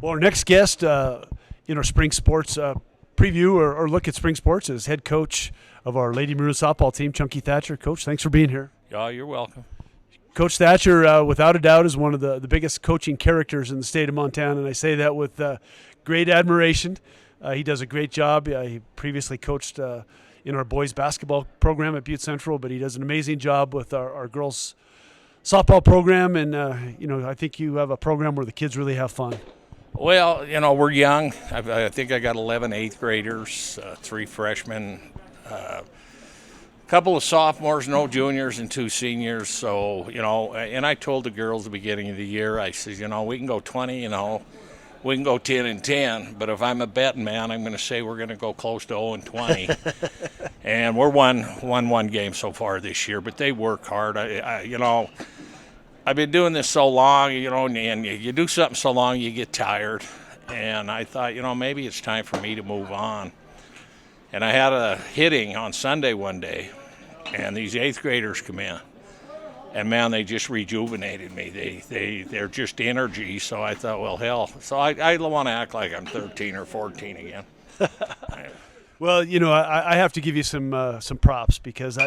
Well, our next guest in our spring sports preview or look at spring sports is head coach of our Lady Maroons softball team, Coach Thatcher. Coach, thanks for being here. Oh, you're welcome. Coach Thatcher, without a doubt, is one of the biggest coaching characters in the state of Montana, and I say that with great admiration. He does a great job. He previously coached in our boys basketball program at Butte Central, but he does an amazing job with our girls softball program, and I think you have a program where the kids really have fun. Well, we're young. I think I got 11 eighth graders, 3 freshmen, a couple of sophomores, no juniors, and 2 seniors. So, and I told the girls at the beginning of the year, I said, we can go 20, we can go 10-10, but if I'm a betting man, I'm going to say we're going to go close to 0-20. And we're one game so far this year, but they work hard. I've been doing this so long, and you do something so long, you get tired. And I thought, maybe it's time for me to move on. And I had a hitting on Sunday one day, and these 8th graders come in. And, man, they just rejuvenated me. They're just energy. So I thought, well, hell. So I want to act like I'm 13 or 14 again. Well, I have to give you some props because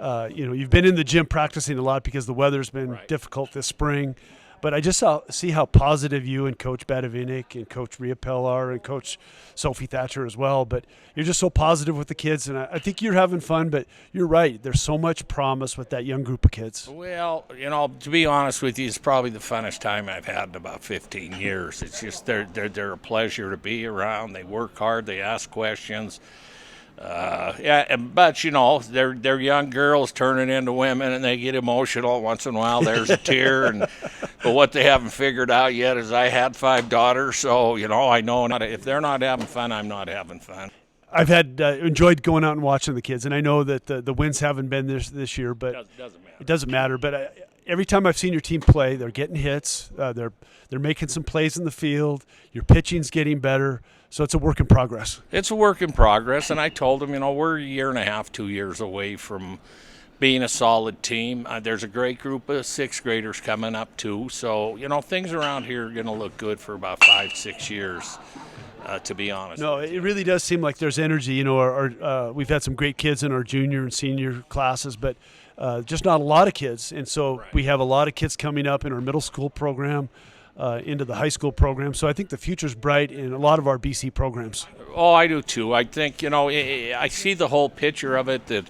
you've been in the gym practicing a lot because the weather's been difficult this spring. But I just see how positive you and Coach Badavinik and Coach Riopel are and Coach Sophie Thatcher as well. But you're just so positive with the kids, and I think you're having fun. But you're right. There's so much promise with that young group of kids. Well, to be honest with you, it's probably the funnest time I've had in about 15 years. It's just they're a pleasure to be around. They work hard. They ask questions. But they're young girls turning into women, and they get emotional once in a while. There's a tear, but what they haven't figured out yet is I had 5 daughters, so I know if they're not having fun, I'm not having fun. I've enjoyed going out and watching the kids, and I know that the wins haven't been this year, but it doesn't matter. But every time I've seen your team play, they're getting hits, they're making some plays in the field. Your pitching's getting better. So it's a work in progress. It's a work in progress, and I told them, we're a year and a half, 2 years away from being a solid team. There's a great group of 6th graders coming up, too. So, things around here are going to look good for about 5-6 years, to be honest. No, it really does seem like there's energy. We've had some great kids in our junior and senior classes, but just not a lot of kids. And so we have a lot of kids coming up in our middle school program. Into the high school program. So I think the future's bright in a lot of our BC programs. Oh, I do too. I think, I see the whole picture of it that,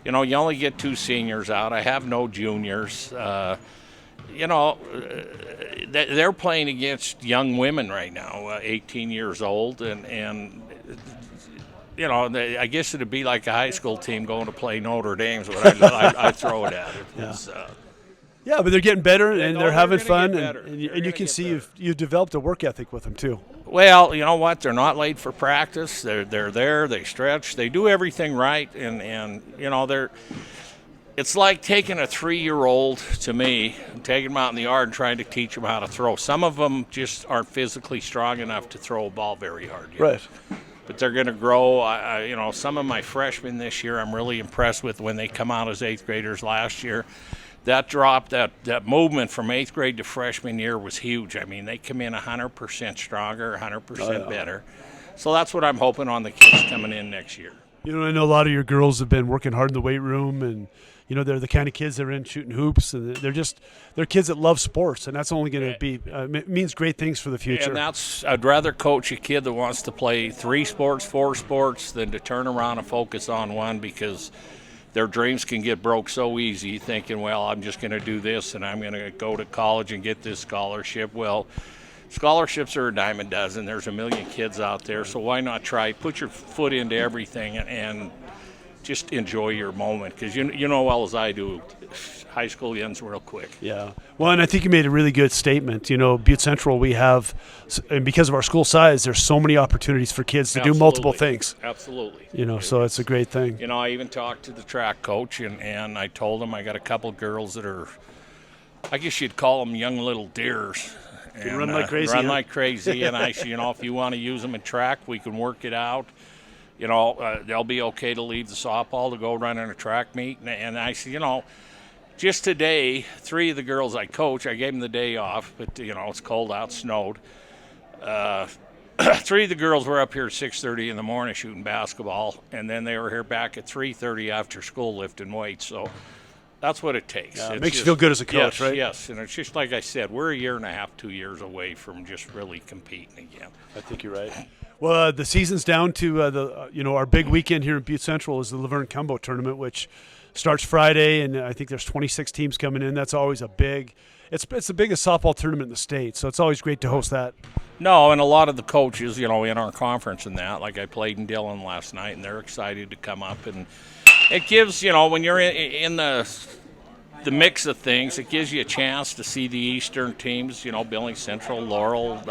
you only get 2 seniors out. I have no juniors. They're playing against young women right now, 18 years old. And I guess it'd be like a high school team going to play Notre Dame's what I throw it at it. Yeah. Yeah, but they're getting better and they're having fun, and you can see you've developed a work ethic with them too. Well, you know what? They're not late for practice. They're there. They stretch. They do everything right, and it's like taking a 3-year-old to me, and taking them out in the yard and trying to teach them how to throw. Some of them just aren't physically strong enough to throw a ball very hard yet. Right. But they're going to grow. Some of my freshmen this year I'm really impressed with when they come out as 8th graders last year. That drop, that movement from 8th grade to freshman year was huge. I mean, they come in 100% stronger, 100% better. So that's what I'm hoping on the kids coming in next year. I know a lot of your girls have been working hard in the weight room, and they're the kind of kids that are in shooting hoops, and they're kids that love sports, and that's only going to be means great things for the future. And I'd rather coach a kid that wants to play 3 sports, 4 sports, than to turn around and focus on one, because their dreams can get broke so easy thinking, well, I'm just going to do this and I'm going to go to college and get this scholarship. Well, scholarships are a dime a dozen. There's a million kids out there, so why not try? Put your foot into everything and just enjoy your moment, because you know well as I do, high school ends real quick. Yeah. Well, and I think you made a really good statement. Butte Central, we have, and because of our school size, there's so many opportunities for kids to do multiple things. Absolutely. So it's a great thing. I even talked to the track coach, and I told him I got a couple girls that are, I guess you'd call them young little deers. And, run like crazy. Like crazy, and I said, if you want to use them in track, we can work it out. They'll be okay to leave the softball to go run in a track meet. And I said, just today, 3 of the girls I coach, I gave them the day off, but, it's cold out, snowed. Three of the girls were up here at 6:30 in the morning shooting basketball, and then they were here back at 3:30 after school lifting weights. So that's what it takes. It makes you feel good as a coach, yes, right? Yes, and it's just like I said, we're a year and a half, 2 years away from just really competing again. I think you're right. Well, the season's down to our big weekend here in Butte Central is the Laverne Cumbo tournament, which starts Friday, and I think there's 26 teams coming in. That's always a big. It's the biggest softball tournament in the state, so it's always great to host that. No, and a lot of the coaches, in our conference and that, like I played in Dillon last night, and they're excited to come up. And it gives, when you're in the mix of things, it gives you a chance to see the Eastern teams, Billings Central, Laurel,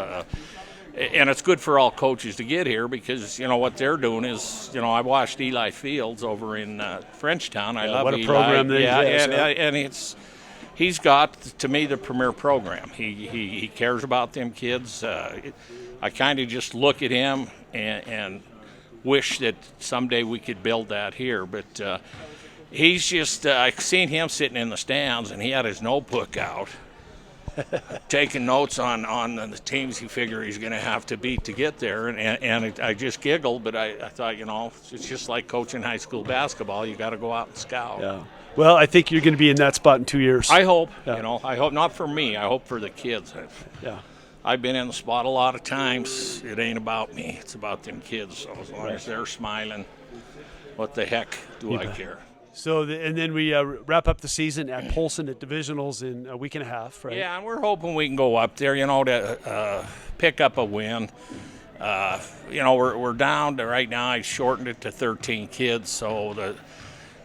and it's good for all coaches to get here because, what they're doing is, I watched Eli Fields over in Frenchtown. I love what a Eli. program they have. And he's got, to me, the premier program. He cares about them kids. I kind of just look at him and wish that someday we could build that here. But he's just, I've seen him sitting in the stands, and he had his notebook out, taking notes on the teams he figure he's going to have to beat to get there. And I just giggled, but I thought, it's just like coaching high school basketball. You got to go out and scout. Yeah. Well, I think you're going to be in that spot in 2 years. I hope. Yeah. I hope not for me. I hope for the kids. Yeah. I've been in the spot a lot of times. It ain't about me. It's about them kids. So as long as they're smiling, what the heck do I care? So, and then we wrap up the season at Polson at divisionals in a week and a half, right? Yeah, and we're hoping we can go up there, to pick up a win. We're down to right now. I shortened it to 13 kids, so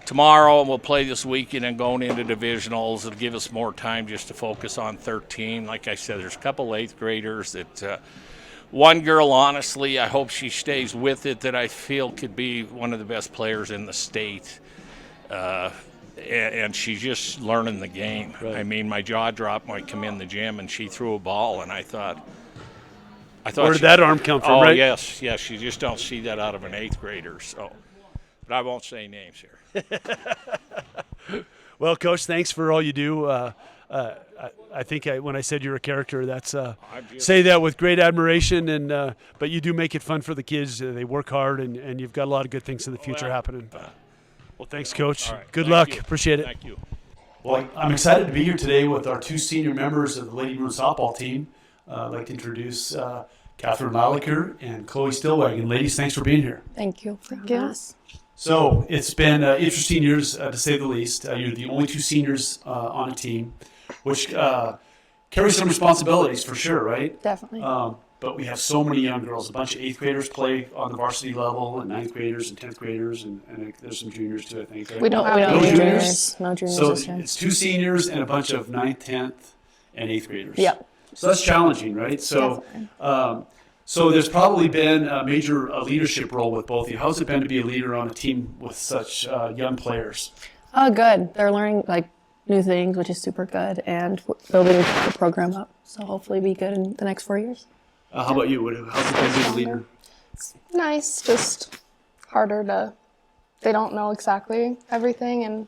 tomorrow we'll play this weekend and going into divisionals. It'll give us more time just to focus on 13. Like I said, there's a couple 8th graders that one girl, honestly, I hope she stays with it, that I feel could be one of the best players in the state. And she's just learning the game. Right. I mean, my jaw dropped when I come in the gym and she threw a ball, and I thought where did that arm come from, right? Yes, you just don't see that out of an 8th grader. So, but I won't say names here. Well, Coach, thanks for all you do. I think when I said you're a character, that's say that with great admiration. And but you do make it fun for the kids. They work hard, and you've got a lot of good things in the future happening. Well, thanks, Coach. Right. Good luck. Appreciate it. Thank you. Well, I'm excited to be here today with our 2 senior members of the Lady Maroons softball team. I'd like to introduce Catherine Laliker and Chloe Stillwagon. Ladies, thanks for being here. Thank you for having us. So it's been interesting years, to say the least. You're the only 2 seniors on a team, which carries some responsibilities for sure, right? Definitely. But we have so many young girls. A bunch of 8th graders play on the varsity level, and 9th graders and 10th graders, and there's some juniors too, I think. Right? We don't have no juniors. No juniors So this year. it's 2 seniors and a bunch of 9th, 10th, and 8th graders. Yep. So that's challenging, right? So, so there's probably been a major leadership role with both of you. How's it been to be a leader on a team with such young players? Oh, good. They're learning new things, which is super good, and building the program up. So hopefully be good in the next 4 years. How about you? How's it been being a leader? Nice, just harder they don't know exactly everything, and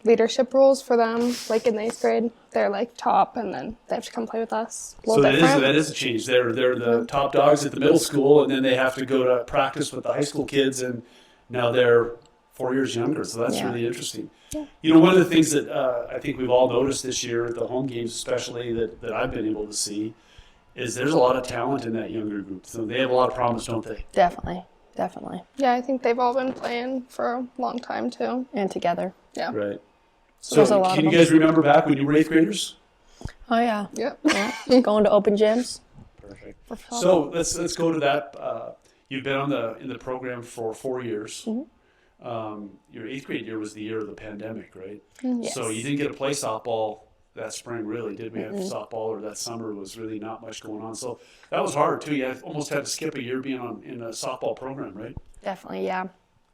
leadership roles for them, like in the 8th grade, they're top, and then they have to come play with us. So that is a change. They're the top dogs at the middle school, and then they have to go to practice with the high school kids, and now they're 4 years younger. So that's really interesting. Yeah. One of the things that I think we've all noticed this year at the home games, especially that I've been able to see, is there's a lot of talent in that younger group. So they have a lot of promise, don't they? Definitely. Yeah, I think they've all been playing for a long time too. And together. Yeah. Right. So there's a lot can of you them. guys remember back when you were 8th graders? Oh, yeah. Yep. Yeah. Going to open gyms. Perfect. So let's go to that. You've been in the program for 4 years. Mm-hmm. Your 8th grade year was the year of the pandemic, right? Yes. So you didn't get to play softball that spring, really, did we? Have softball, or that summer was really not much going on. So that was hard too. You almost had to skip a year being in a softball program, right? Definitely, yeah.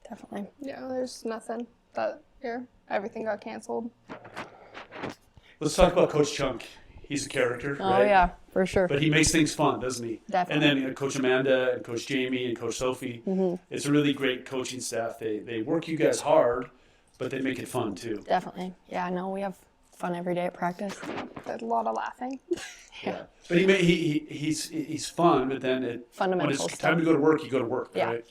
Definitely. Yeah, there's nothing that year. Everything got canceled. Let's talk about Coach Chunk. He's a character, Oh, right? yeah, for sure. But he makes things fun, doesn't he? Definitely. And then Coach Amanda and Coach Jamie and Coach Sophie. It's a really great coaching staff. They work you guys hard, but they make it fun too. Definitely. Yeah, no, we have fun every day at practice. There's a lot of laughing. Yeah. But he's fun, but then when Fundamental it's stuff. time to go to work, you go to work, Yeah. right?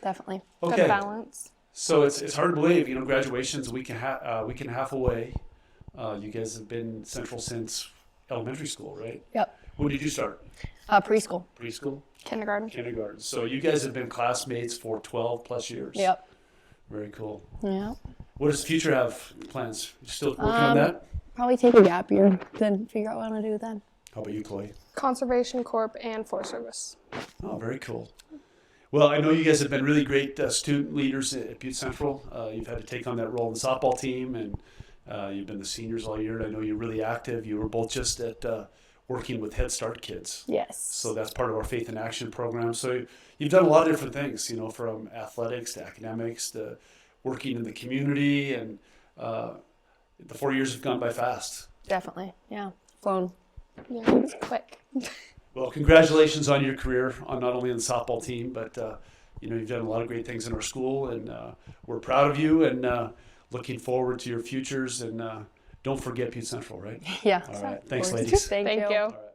Definitely. Good Okay. balance. So it's hard to believe, graduation's a week and a half away. You guys have been Central since elementary school, right? Yep. When did you start? Preschool. Preschool? Kindergarten. So you guys have been classmates for 12 plus years. Yep. Very cool. Yeah. What does the future have plans? You still working on that? Probably take a gap year, then figure out what I'm gonna do then. How about you, Chloe? Conservation Corp and Forest Service. Oh, very cool. Well, I know you guys have been really great student leaders at Butte Central. You've had to take on that role in the softball team, and you've been the seniors all year. And I know you're really active. You were both just at working with Head Start kids. Yes. So that's part of our Faith in Action program. So you've done a lot of different things, from athletics to academics to working in the community. And the 4 years have gone by fast. Definitely. Yeah. Flown. Yeah, it's quick. Well, congratulations on your career, on not only on the softball team, but you've done a lot of great things in our school, and we're proud of you and looking forward to your futures. And don't forget Butte Central, right? Yeah. All right. Thanks, Of course. ladies. Thank you. Thank you. All right.